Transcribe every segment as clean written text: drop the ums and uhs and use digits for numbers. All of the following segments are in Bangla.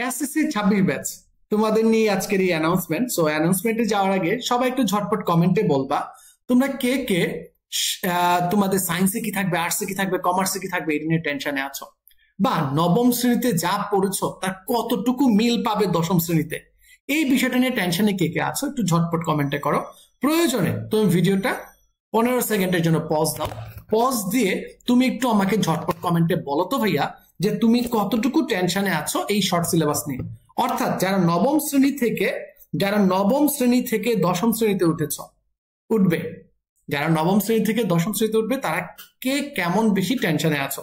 এসএসসি 26 ব্যাচ তোমাদের নিয়ে আজকের এই অ্যানাউন্সমেন্ট। সো অ্যানাউন্সমেন্টে যাওয়ার আগে সবাই একটু ঝটপট কমেন্টে বলবা তোমরা কে কে তোমাদের সায়েন্সে কি থাকবে, আর্টসে কি থাকবে, কমার্সে কি থাকবে এটা নিয়ে টেনশনে আছো, বা নবম শ্রেণীতে যা পড়েছো তার কতটুকু মিল পাবে দশম শ্রেণীতে, এই বিষয়টা নিয়ে টেনশনে কে কে আছো একটু ঝটপট কমেন্টে করো। প্রয়োজনে তুমি ভিডিওটা 15 সেকেন্ডের জন্য পজ দাও, পজ দিয়ে তুমি একটু আমাকে ঝটপট কমেন্টে বলো তো ভাইয়া যে তুমি কতটুকু টেনশনে আছো এই শর্ট সিলেবাস নিয়ে। অর্থাৎ যারা নবম শ্রেণী থেকে দশম শ্রেণীতে উঠবে, যারা নবম শ্রেণী থেকে দশম শ্রেণীতে উঠবে তারা কে কেমন বেশি টেনশনে আছো,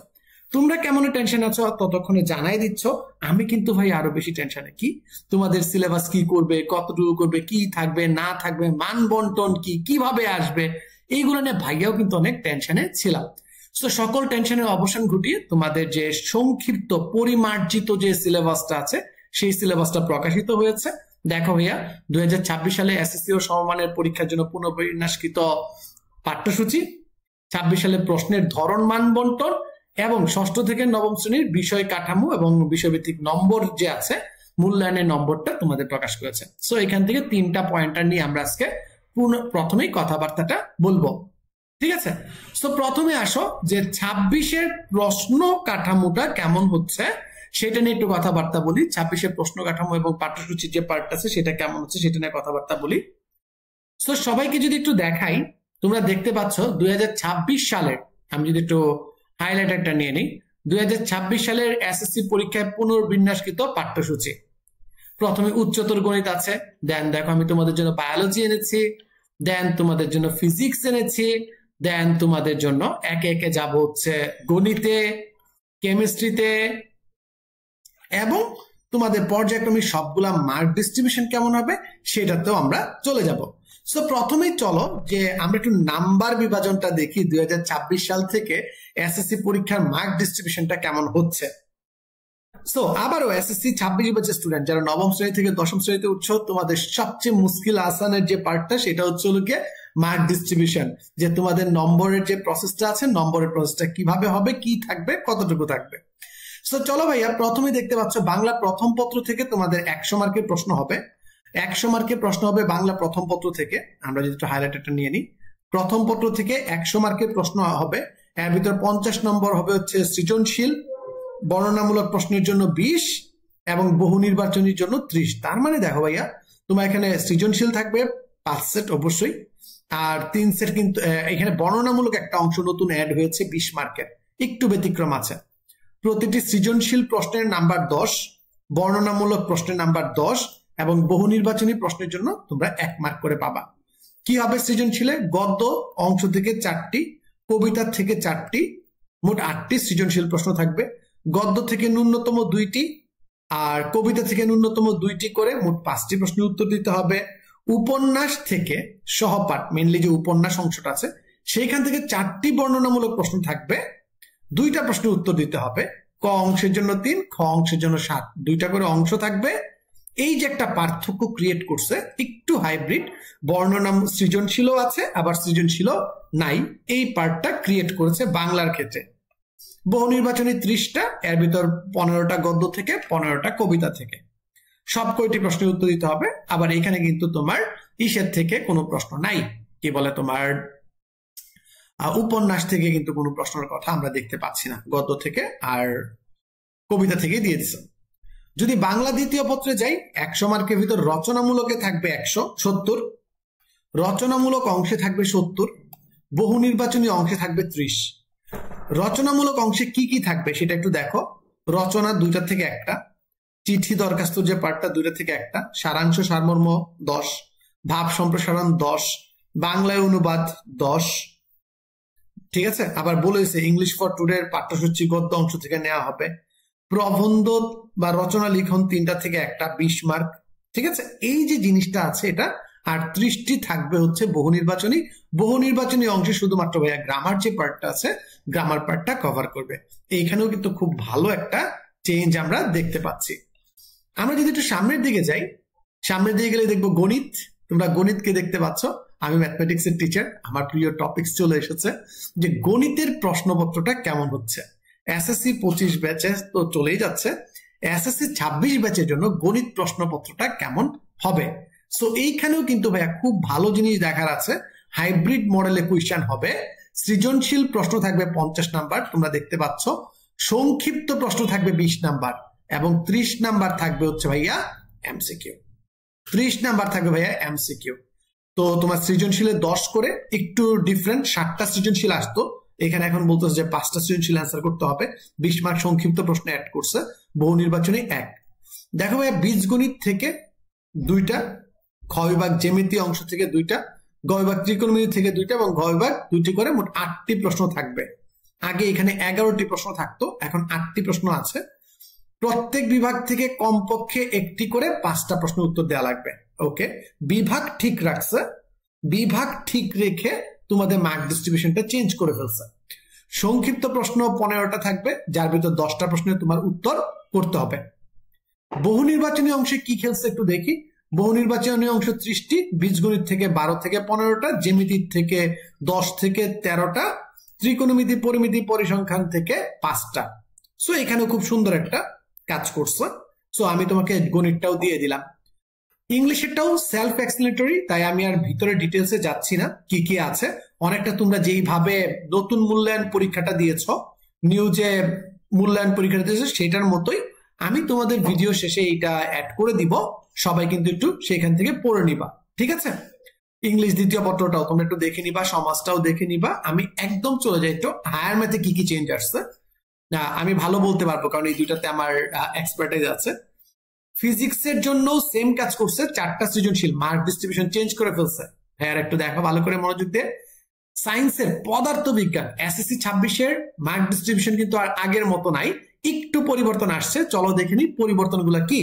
তোমরা কেমন টেনশন আছো ততক্ষণে জানাই দিচ্ছ। আমি কিন্তু ভাই আরো বেশি টেনশনে। কি তোমাদের সিলেবাস কি করবে, কতটুকু করবে, কি থাকবে না থাকবে, মান বন্টন কি, কিভাবে আসবে, এইগুলো নিয়ে ভাইয়াও কিন্তু অনেক টেনশনে ছিলাম। তো সকল টেনশনের অবসান ঘটিয়ে তোমাদের যে সংক্ষিপ্ত পরিমার্জিত যে সিলেবাসটা আছে সেই সিলেবাসটা প্রকাশিত হয়েছে। দেখো ভাইয়া 2026 সালে এসএসসি ও সমমানের পরীক্ষার জন্য পুনর্বিন্যাসকৃত পাঠ্যসূচি, 26 সালে প্রশ্নের ধরন, মান বন্টন এবং ষষ্ঠ থেকে নবম শ্রেণীর বিষয় কাঠামো এবং বিষয়ভিত্তিক নম্বর যে আছে মূল্যায়নের নম্বরটা তোমাদের প্রকাশ করেছে। সো এখান থেকে 3টা পয়েন্টার নিয়ে আমরা আজকে প্রথমেই কথাবার্তাটা বলবো, ঠিক আছে? তো প্রথমে আসো যে 26-এর প্রশ্ন কাঠামোটা কেমন হচ্ছে সেটা নিয়ে একটু কথাবার্তা বলি। 26-এর প্রশ্ন কাঠামো এবং পাঠ্যসূচির যে পার্ট আছে সেটা কেমন হচ্ছে সেটা নিয়ে কথাবার্তা বলি। তো সবাইকে যদি একটু দেখাই, তোমরা দেখতে পাচ্ছ 2026 সালের, আমি যদি একটু হাইলাইটারটা নিয়ে নিই, 2026 সালের এসএসসি পরীক্ষায় পুনর্বিন্যাসকৃত পাঠ্যসূচি। প্রথমে উচ্চতর গণিত আছে, দেন দেখো আমি তোমাদের জন্য বায়োলজি এনেছি, দেন তোমাদের জন্য ফিজিক্স এনেছি, দেন তোমাদের জন্য একে একে যাব হচ্ছে গণিতে, কেমিস্ট্রিতে, এবং তোমাদের পর্যায়ক্রমিক সবগুলা মার্ক ডিস্ট্রিবিউশন কেমন হবে সেটাতেও আমরা চলে যাব। সো প্রথমেই চলো যে আমরা একটু নাম্বার বিভাজনটা দেখি 2026 সাল থেকে এসএসসি পরীক্ষার মার্ক ডিস্ট্রিবিউশনটা কেমন হচ্ছে। সো আবারও এসএসসি 26 ব্যাচের স্টুডেন্ট যারা নবম শ্রেণী থেকে দশম শ্রেণীতে উঠছো, তোমাদের সবচেয়ে মুশকিল আসানের যে পার্টটা সেটা হচ্ছে গিয়ে মার্ক ডিস্ট্রিবিউশন, যে তোমাদের নম্বরের যে প্রসেসটা আছে, নম্বরের প্রসেসটা কিভাবে হবে, কি থাকবে, কতটুকু থাকবে। সো চলো ভাইয়া, প্রথমে দেখতে পাচ্ছ বাংলা প্রথম পত্র থেকে তোমাদের 100 মার্কের প্রশ্ন হবে। 100 মার্কের প্রশ্ন হবে বাংলা প্রথম পত্র থেকে। আমরা যদি একটু হাইলাইটারটা নিয়ে নিই, প্রথম পত্র থেকে 100 মার্কের প্রশ্ন হবে। এর ভিতর 50 নম্বর হবে হচ্ছে সৃজনশীল, বর্ণনামূলক প্রশ্নের জন্য 20 এবং বহু নির্বাচনীর জন্য 30। তার মানে দেখো ভাইয়া, তোমার এখানে সৃজনশীল থাকবে 5 সেট অবশ্যই, আর 3 সেট কিন্তু এখানে বর্ণনামূলক একটা অংশ নতুন অ্যাড হয়েছে 20 মার্কের, একটু ব্যতিক্রম আছে। প্রতিটি সৃজনশীল প্রশ্নের নাম্বার 10, বর্ণনামূলক প্রশ্নের নাম্বার 10 এবং বহু নির্বাচনী প্রশ্নের জন্য তোমরা 1 মার্ক করে পাবা। কি হবে সৃজনশীলে? গদ্য অংশ থেকে 4টি, কবিতার থেকে 4টি, মোট 8টি সৃজনশীল প্রশ্ন থাকবে। গদ্য থেকে ন্যূনতম 2টি আর কবিতা থেকে ন্যূনতম 2টি করে মোট 5টি প্রশ্নের উত্তর দিতে হবে। উপন্যাস থেকে সহপাঠ, মেনলি যে উপন্যাস অংশটা আছে সেইখান থেকে 4টি বর্ণনামূলক প্রশ্ন থাকবে, 2টা প্রশ্নের উত্তর দিতে হবে। ক অংশের জন্য 3, খ অংশের জন্য 7, 2টা করে অংশ থাকবে। এই যে একটা পার্থক্য ক্রিয়েট করছে, একটু হাইব্রিড, বর্ণনা সৃজনশীলও আছে আবার সৃজনশীলও নাই, এই পার্টটা ক্রিয়েট করেছে বাংলার ক্ষেত্রে। বহু নির্বাচনী 30টা, এর ভিতর 15টা গদ্য থেকে, 15টা কবিতা থেকে, সব কয়টি প্রশ্নের উত্তর দিতে হবে। আবার এখানে কিন্তু তোমার ইসের থেকে কোনো প্রশ্ন নাই, কি বলে তোমার উপন্যাস থেকে কিন্তু কোনো প্রশ্নের কথা আমরা দেখতে পাচ্ছি না, গদ্য থেকে আর কবিতা থেকে দিয়ে দিচ্ছে। যদি বাংলা দ্বিতীয় পত্রে যাই, 100 মার্কের ভিতর রচনামূলকে থাকবে 170, রচনামূলক অংশে থাকবে 70, বহু নির্বাচনী অংশে থাকবে 30। রচনামূলক অংশে কি কি থাকবে সেটা একটু দেখো। রচনা 2টা থেকে 1টা, চিঠি দরখাস্ত যে পার্টটা 2টা থেকে 1টা, সারাংশ সারমর্ম 10, ভাব সম্প্রসারণ 10, বাংলায় অনুবাদ 10, ঠিক আছে? আবার বলেছে ইংলিশ ফর টুডের পাঠ্যসূচি গদ্য অংশ থেকে নেওয়া হবে। প্রবন্ধ বা রচনা লিখন 3টা থেকে 1টা, 20 মার্ক, ঠিক আছে? এই যে জিনিসটা আছে এটা। আর 30টি থাকবে হচ্ছে বহু নির্বাচনী। বহু নির্বাচনী অংশে শুধুমাত্র ভাইয়া গ্রামার যে পার্টটা আছে, গ্রামার পার্টটা কভার করবে। এইখানেও কিন্তু খুব ভালো একটা চেঞ্জ আমরা দেখতে পাচ্ছি। আমরা যদি একটু সামনের দিকে যাই, সামনের দিকে গেলে দেখবো গণিত। তোমরা গণিতকে দেখতে পাচ্ছ, আমি ম্যাথমেটিক্স এর টিচার, আমার প্রিয় টপিকস চলে এসেছে যে গণিতের প্রশ্নপত্রটা কেমন হচ্ছে। এসএসসি 25 ব্যাচে তো চলেই যাচ্ছে, এসএসসি 26 ব্যাচের জন্য গণিত প্রশ্নপত্রটা কেমন হবে। সো এইখানেও কিন্তু ভাইয়া খুব ভালো জিনিস দেখার আছে। হাইব্রিড মডেলে কোয়েশ্চেন হবে, সৃজনশীল প্রশ্ন থাকবে 50 নাম্বার, তোমরা দেখতে পাচ্ছ। সংক্ষিপ্ত প্রশ্ন থাকবে 20 নাম্বার এবং 30 নাম্বার থাকবে হচ্ছে ভাইয়া এমসিকিউ। 30 নাম্বার থাকবে ভাইয়া এমসিকিউ। তো তোমার সৃজনশীলে 10 করে, একটু ডিফারেন্ট। 7টা সৃজনশীল আসতো, এখানে এখন বলতেছে যে 5টা সৃজনশীল অ্যান্সার করতে হবে। 20 মার্ক সংক্ষিপ্ত প্রশ্ন অ্যাড করছে, বহু নির্বাচনী 1। দেখো ভাইয়া বীজগণিত থেকে 2টা, খ বিভাগ জ্যামিতি অংশ থেকে 2টা, গ বিভাগ ত্রিকোণমিতি থেকে 2টা এবং ঘ বিভাগ 2টি করে মোট 8টি প্রশ্ন থাকবে। আগে এখানে 11টি প্রশ্ন থাকতো, এখন 8টি প্রশ্ন আছে। প্রত্যেক বিভাগ থেকে কমপক্ষে 1টি করে 5টা প্রশ্ন উত্তর দেওয়া লাগবে। ওকে, বিভাগ ঠিক রাখছে, বিভাগ ঠিক রেখে তোমাদের মার্ক ডিস্ট্রিবিউশনটা চেঞ্জ করে ফেলছে। সংক্ষিপ্ত প্রশ্ন 15টা থাকবে, যার ভিতর 10টা প্রশ্নের তোমার উত্তর করতে হবে। বহু নির্বাচনী অংশে কি খেলছে একটু দেখি। বহু নির্বাচনী অংশ 30টি, বীজগণিত থেকে 12 থেকে 15টা, জ্যামিতির থেকে 10 থেকে 13টা, ত্রিকোণমিতি পরিমিতি পরিসংখ্যান থেকে 5টা। সো এখানে খুব সুন্দর একটা কাজ করছে। সো আমি তোমাকে গণিতটাও দিয়ে দিলাম। ইংলিশেরটাও সেলফ এক্সপ্লেনেটরি, তাই আমি আর ভিতরে ডিটেলসে যাচ্ছি না কি কি আছে। অনেকটা তোমরা যেইভাবে নতুন মূল্যায়ন পরীক্ষাটা দিয়েছ, নিউ যে মূল্যায়ন পরীক্ষাটা দিয়েছ সেটার মতোই আমি তোমাদের ভিডিও শেষে এটা অ্যাড করে দিব। সবাই কিন্তু একটু সেখান থেকে পড়ে নিবা, ঠিক আছে? ইংলিশ দ্বিতীয় পত্রটাও তোমরা একটু দেখে নিবা, সমাজটাও দেখে নিবা। আমি একদম চলে যাই একটু হায়ার ম্যাথে কি কি চেঞ্জ আসছে। আমি ভালো বলতে পারবো কারণ এই দুইটাতে আমার এক্সপার্টাইজ আছে। ফিজিক্সের জন্য সেম কাজ করছে, 4টা সৃজনশীল, মার্ক ডিস্ট্রিবিউশন চেঞ্জ করে ফেলছে। হ্যাঁ, একটু দেখো ভালো করে মনোযোগ দিয়ে। সায়েন্সের পদার্থবিজ্ঞান এসএসসি 26-এর মার্ক ডিস্ট্রিবিউশন কিন্তু আর আগের মতো নাই, একটু পরিবর্তন আসছে। চলো দেখে নি পরিবর্তনগুলো কি।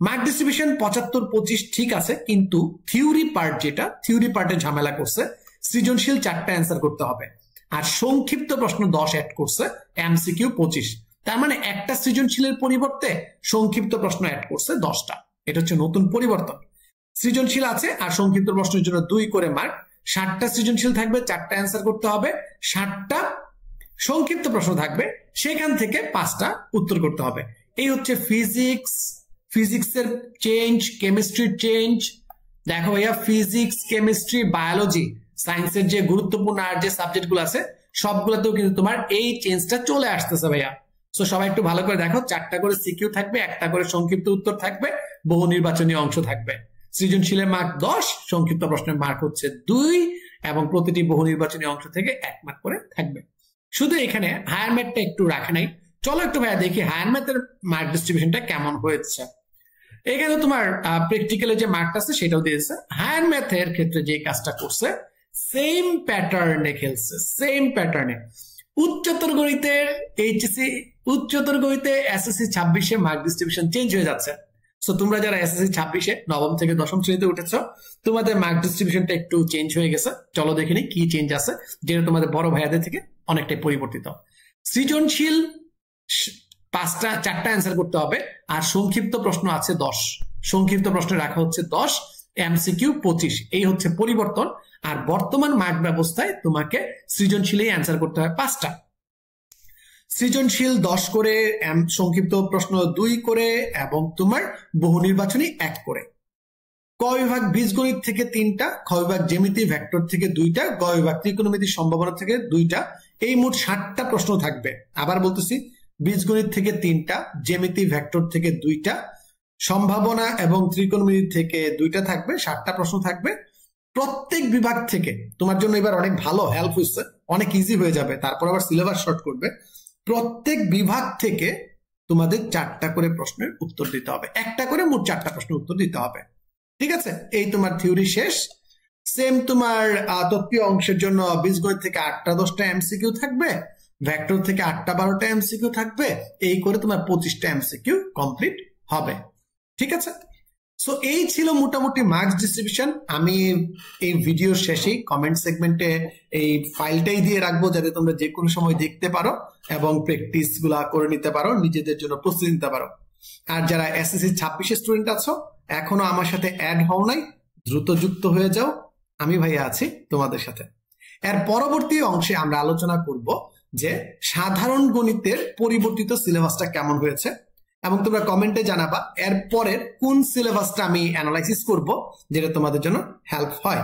মার্ক ডিস্ট্রিবিউশন 75-25 ঠিক আছে, কিন্তু থিওরি পার্ট, যেটা থিওরি পার্টে ঝামেলা করছে, সৃজনশীল 4টা অ্যান্সার করতে হবে আর সংক্ষিপ্ত প্রশ্ন 10 অ্যাড করছে, এমসিকিউ 25। তার মানে একটা সৃজনশীলের পরিবর্তে সংক্ষিপ্ত প্রশ্ন অ্যাড করছে 10টা। এটা হচ্ছে নতুন পরিবর্তন। সৃজনশীল আছে আর সংক্ষিপ্ত প্রশ্নের জন্য 2 করে মার্ক। 7টা সৃজনশীল থাকবে, 4টা অ্যান্সার করতে হবে। 7টা সংক্ষিপ্ত প্রশ্ন থাকবে, সেখান থেকে 5টা উত্তর করতে হবে। এই হচ্ছে ফিজিক্স, ফিজিক্সের চেঞ্জ, কেমিস্ট্রির চেঞ্জ। দেখো ভাইয়া, ফিজিক্স, কেমিস্ট্রি, বায়োলজি, সায়েন্সের যে গুরুত্বপূর্ণ আর যে সাবজেক্ট গুলো আছে সবগুলোতেও কিন্তু তোমার এই চেঞ্জটা চলে আসতেছে ভাইয়া। সো সবাই একটু ভালো করে দেখো, 4টা করে সিকিউ থাকবে, 1টা করে সংক্ষিপ্ত উত্তর থাকবে, বহু নির্বাচনী অংশ থাকবে। সৃজনশীলের মার্ক 10, সংক্ষিপ্ত প্রশ্নের মার্ক হচ্ছে 2 এবং প্রতিটি বহু নির্বাচনী অংশ থেকে 1 মার্ক করে থাকবে। শুধু এখানে হায়ার ম্যাথটা একটু রাখা নাই। চলো একটু ভাইয়া দেখি হায়ার ম্যাথের মার্ক ডিস্ট্রিবিউশনটা কেমন হয়েছে। এখানে তোমার প্র্যাকটিক্যালে যে মার্কটা আছে সেটাও দিয়েছে। হায়ার ম্যাথের ক্ষেত্রে যে কাজটা করছে সেম প্যাটার্নে খেলছে, সেম প্যাটার্নে। উচ্চতর গণিতের এইচএসসি, উচ্চতর গণিতে এসএসসি 26-এ মার্ক ডিস্ট্রিবিউশন চেঞ্জ হয়ে যাচ্ছে। সো তোমরা যারা এসএসসি 26-এ নবম থেকে দশম শ্রেণীতে উঠেছো, তোমাদের মার্ক ডিস্ট্রিবিউশনটা একটু চেঞ্জ হয়ে গেছে। চলো দেখে নিই কি চেঞ্জ আছে, যেটা তোমাদের বড় ভাইয়াদের থেকে অনেকটাই পরিবর্তিত। সৃজনশীল 4টা অ্যান্সার করতে হবে আর সংক্ষিপ্ত প্রশ্ন আছে 10। সংক্ষিপ্ত প্রশ্ন রাখা হচ্ছে 10, এমসিকিউ 25। এই হচ্ছে পরিবর্তন। আর বর্তমান মার্ক ব্যবস্থায় তোমাকে সৃজনশীলেই অ্যান্সার করতে হয় 5টা। সৃজনশীল 10 করে, সংক্ষিপ্ত প্রশ্ন 2 করে এবং তোমার বহু নির্বাচনী 1 করে। ক বিভাগ বীজগণিত থেকে 3টা, খ বিভাগ জ্যামিতি ভেক্টর থেকে 2টা, গ বিভাগ ত্রিকোণমিতির সম্ভাবনা থেকে 2টা। এই মোট 60টা প্রশ্ন থাকবে। আবার বলতেছি, বীজগণিত থেকে 3টা, জ্যামিতি ভেক্টর থেকে 2টা, সম্ভাবনা এবং ত্রিকোণমিতি থেকে 2টা থাকবে। 60টা প্রশ্ন থাকবে প্রত্যেক বিভাগ থেকে। তোমার জন্য এবার অনেক ভালো হেল্প হচ্ছে, অনেক ইজি হয়ে যাবে, তারপর আবার সিলেবাস শর্ট করবে। প্রত্যেক বিভাগ থেকে তোমাদের 4টা করে প্রশ্নের উত্তর দিতে হবে, 1টা করে মোট 4টা প্রশ্নের উত্তর দিতে হবে। ঠিক আছে, এই তোমার থিওরি শেষ। সেম তোমার তত্ত্বীয় অংশের জন্য বীজগণিত থেকে 8টা 10টা এমসিকিউ থাকবে, ভেক্টর থেকে 8টা 12টা এমসিকিউ থাকবে। এই করে তোমার 25টা এমসিকিউ কমপ্লিট হবে। ঠিক আছে, সো এই ছিল মোটামুটি মার্কস ডিস্ট্রিবিউশন। আমি এই ভিডিওর শেষেই কমেন্ট সেগমেন্টে এই ফাইলটাই দিয়ে রাখবো, যাতে তোমরা যে কোনো সময় দেখতে পারো এবং প্র্যাকটিস গুলা করে নিতে পারো, নিজেদের জন্য প্রস্তুতি নিতে পারো। আর যারা এসএসসি 26-এর স্টুডেন্ট আছো, এখনো আমার সাথে অ্যাড হও নাই, দ্রুত যুক্ত হয়ে যাও। আমি ভাইয়া আছি তোমাদের সাথে। এর পরবর্তী অংশে আমরা আলোচনা করব যে সাধারণ গণিতের পরিবর্তিত সিলেবাসটা কেমন হয়েছে এবং তোমরা কমেন্টে জানাবা এর পরের কোন সিলেবাসটা আমি অ্যানালাইসিস করব যেটা তোমাদের জন্য হেল্প হয়।